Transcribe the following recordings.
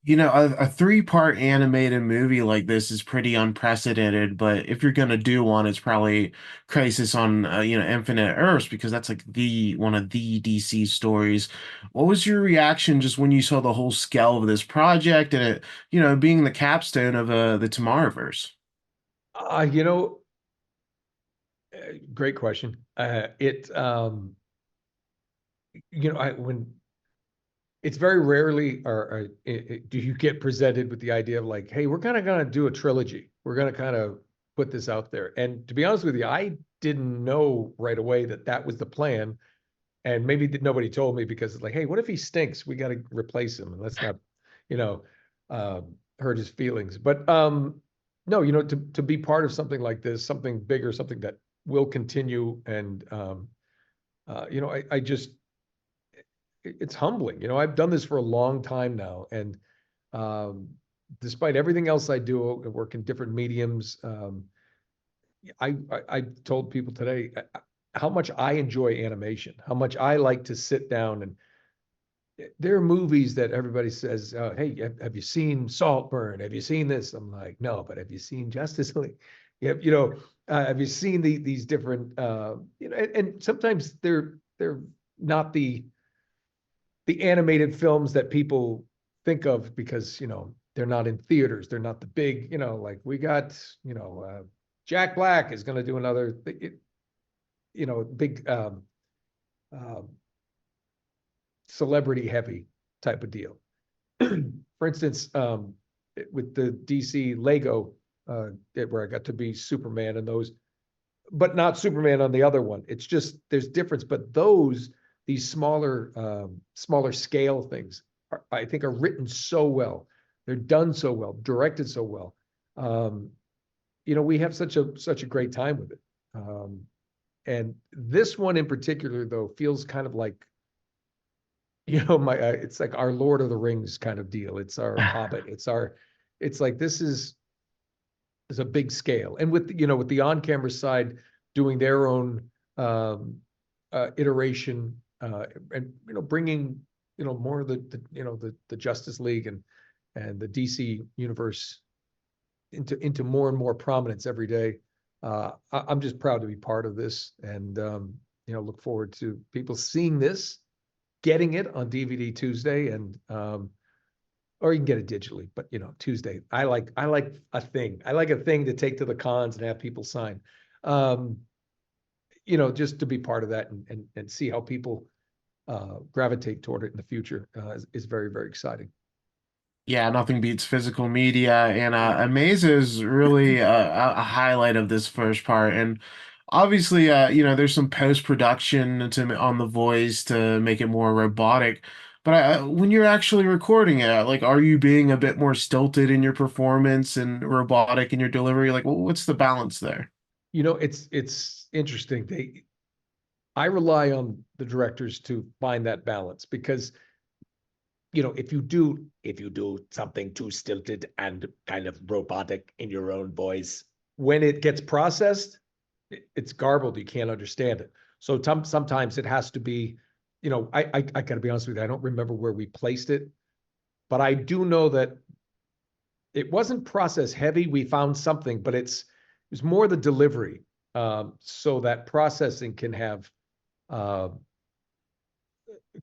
A three-part animated movie like this is pretty unprecedented, but if you're gonna do one, it's probably Crisis on, Infinite Earths because that's like the one of the DC stories. What was your reaction just when you saw the whole scale of this project and it, being the capstone of the Tomorrowverse? Uh, you know, Great question. When it's very rarely do you get presented with the idea of like, hey, we're kind of going to do a trilogy. We're going to kind of put this out there. And to be honest with you, I didn't know right away that that was the plan. And maybe nobody told me because it's like, hey, what if he stinks? We got to replace him, and let's not, you know, hurt his feelings. But no, to be part of something like this, something bigger, something that will continue, and I just it's humbling. I've done this for a long time now, and um, despite everything else I do, I work in different mediums. I told people today how much I enjoy animation, how much I like to sit down and there are movies that everybody says, "Hey, have you seen Saltburn? Have you seen this?" I'm like, "No, but have you seen Justice League? Have you seen these different? And sometimes they're not the animated films that people think of because they're not in theaters. They're not the big, like we got, Jack Black is going to do another, big um, celebrity heavy type of deal. For instance, with the DC Lego, where I got to be Superman and those, but not Superman on the other one. It's just there's difference. But these smaller scale things, I think, are written so well. They're done so well, directed so well. Um, we have such a great time with it. And this one in particular, though, feels kind of like my it's like our Lord of the Rings kind of deal. It's our Hobbit. It's like this is a big scale. And with the on-camera side doing their own iteration and bringing more of the Justice League and the DC universe into more and more prominence every day. I'm just proud to be part of this, and look forward to people seeing this, getting it on DVD Tuesday, and or you can get it digitally, but Tuesday. I like a thing. I like a thing to take to the cons and have people sign. Um, just to be part of that and see how people gravitate toward it in the future is very, very exciting. Yeah, nothing beats physical media, and Amaze is really a highlight of this first part. And obviously, there's some post-production to on the voice to make it more robotic. But when you're actually recording it, like, are you being a bit more stilted in your performance and robotic in your delivery? Like, what's the balance there? It's interesting. I rely on the directors to find that balance because if you do something too stilted and kind of robotic in your own voice, when it gets processed, it's garbled. You can't understand it. So sometimes it has to be, I got to be honest with you. I don't remember where we placed it, but I do know that it wasn't process heavy. We found something, but it was more the delivery, so that processing uh,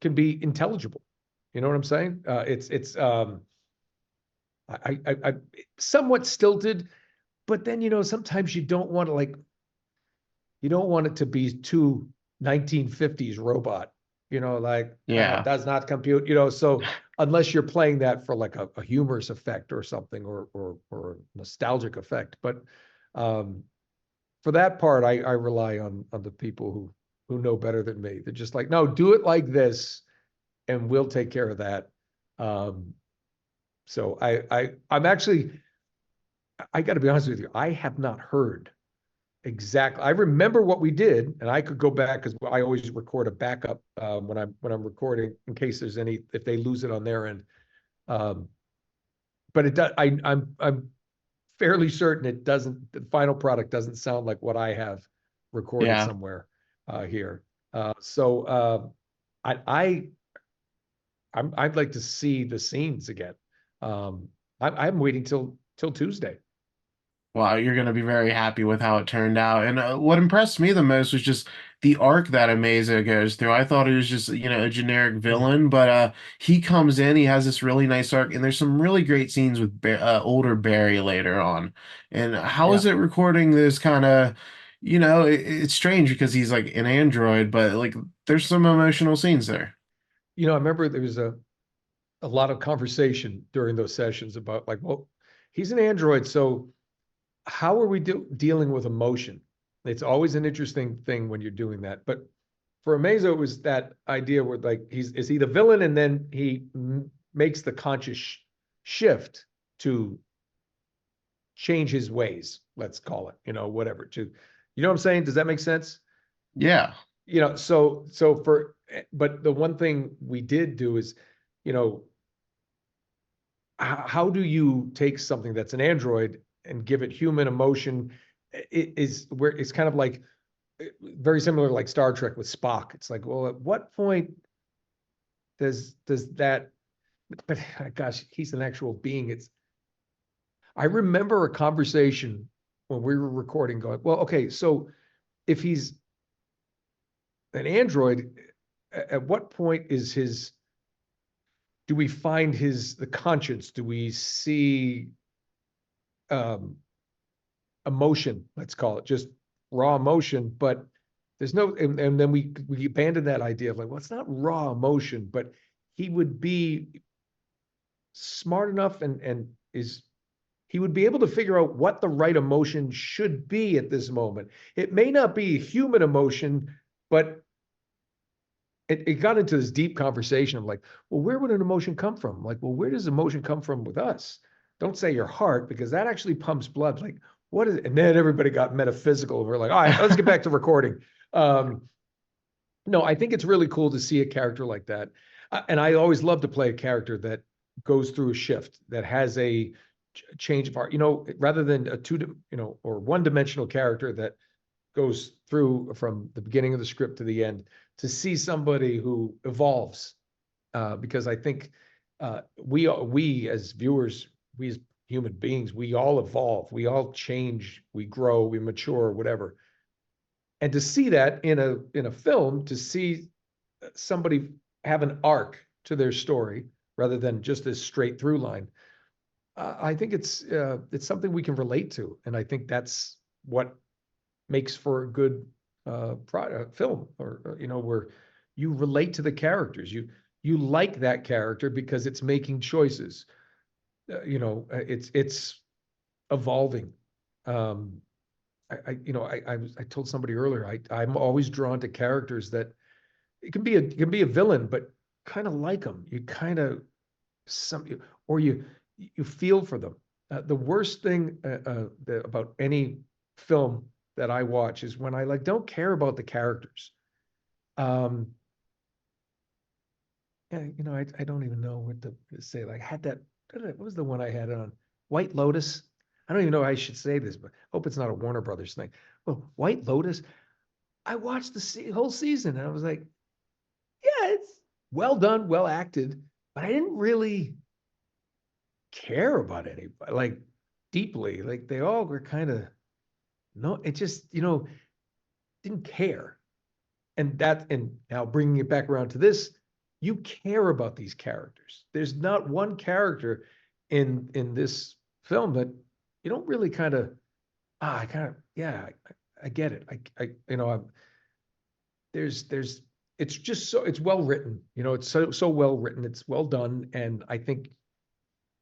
can be intelligible. You know what I'm saying? It's I somewhat stilted, but then sometimes you don't want it to be too 1950s robot. Like Yeah. does not compute. So unless you're playing that for like a humorous effect or something, or a nostalgic effect, but um, for that part, I rely on the people who know better than me. They're just like, no, do it like this, and we'll take care of that. Um, so I'm actually, I got to be honest with you, I have not heard exactly. I remember what we did, and I could go back because I always record a backup when I'm recording in case there's any if they lose it on their end. Um, but it does. I'm fairly certain it doesn't. The final product doesn't sound like what I have recorded Yeah. somewhere here. So I I'd like to see the scenes again. I'm waiting till Tuesday. Wow, you're going to be very happy with how it turned out. And what impressed me the most was just the arc that Amazo goes through. I thought he was just, a generic Mm. villain, but he comes in, he has this really nice arc, and there's some really great scenes with older Barry later on. And how is Yeah. it recording this kind of, it's strange because he's like an android, but like there's some emotional scenes there. I remember there was a lot of conversation during those sessions about like, well, he's an android, so how are we dealing with emotion? It's always an interesting thing when you're doing that. But for Amazo, it was that idea where like is he the villain, and then he makes the conscious shift to change his ways. Let's call it, whatever. What I'm saying? Does that make sense? Yeah. But the one thing we did do is, you know, how do you take something that's an android and give it human emotion? It is where it's kind of like very similar like Star Trek with Spock. It's like, well, at what point does that? But gosh, he's an actual being. I remember a conversation when we were recording, going, well, okay, so if he's an android, at what point is his? Do we find the conscience? Do we see um, emotion? Let's call it just raw emotion, but there's no, and then we abandoned that idea of like, well, it's not raw emotion, but he would be smart enough and is he would be able to figure out what the right emotion should be at this moment. It may not be human emotion, but it got into this deep conversation of like, well, where would an emotion come from? Like, well, where does emotion come from with us? Don't say your heart, because that actually pumps blood. Like, what is it? And then everybody got metaphysical. We're like, all right, let's get back to recording. Um, no, I think it's really cool to see a character like that. And I always love to play a character that goes through a shift, that has a change of heart, rather than a or one-dimensional character that goes through from the beginning of the script to the end, to see somebody who evolves. Because I think we as viewers, we as human beings, we all evolve, we all change, we grow, we mature, whatever. And to see that in a film, to see somebody have an arc to their story rather than just this straight through line, I think it's something we can relate to, and I think that's what makes for a good product film, or where you relate to the characters, you like that character because it's making choices, it's evolving. um I told somebody earlier, I'm always drawn to characters that it can be a villain, but kind of like them, you kind of some or you feel for them. The worst thing about any film that I watch is when I like don't care about the characters. Um, I don't even know what to say. Like I had that. What was the one I had on White Lotus? I don't even know how I should say this, but I hope it's not a Warner Brothers thing. Well, White Lotus. I watched the whole season and I was like, yeah, it's well done, well acted, but I didn't really care about anybody like deeply. Like they all were kind of no, it just didn't care. And now bringing it back around to this, you care about these characters. There's not one character in this film that you don't really kind of I kind of yeah I get it. I'm there's it's just so it's well written. It's so well written. It's well done, and I think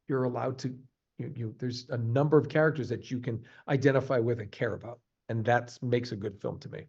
you're allowed to there's a number of characters that you can identify with and care about, and that makes a good film to me.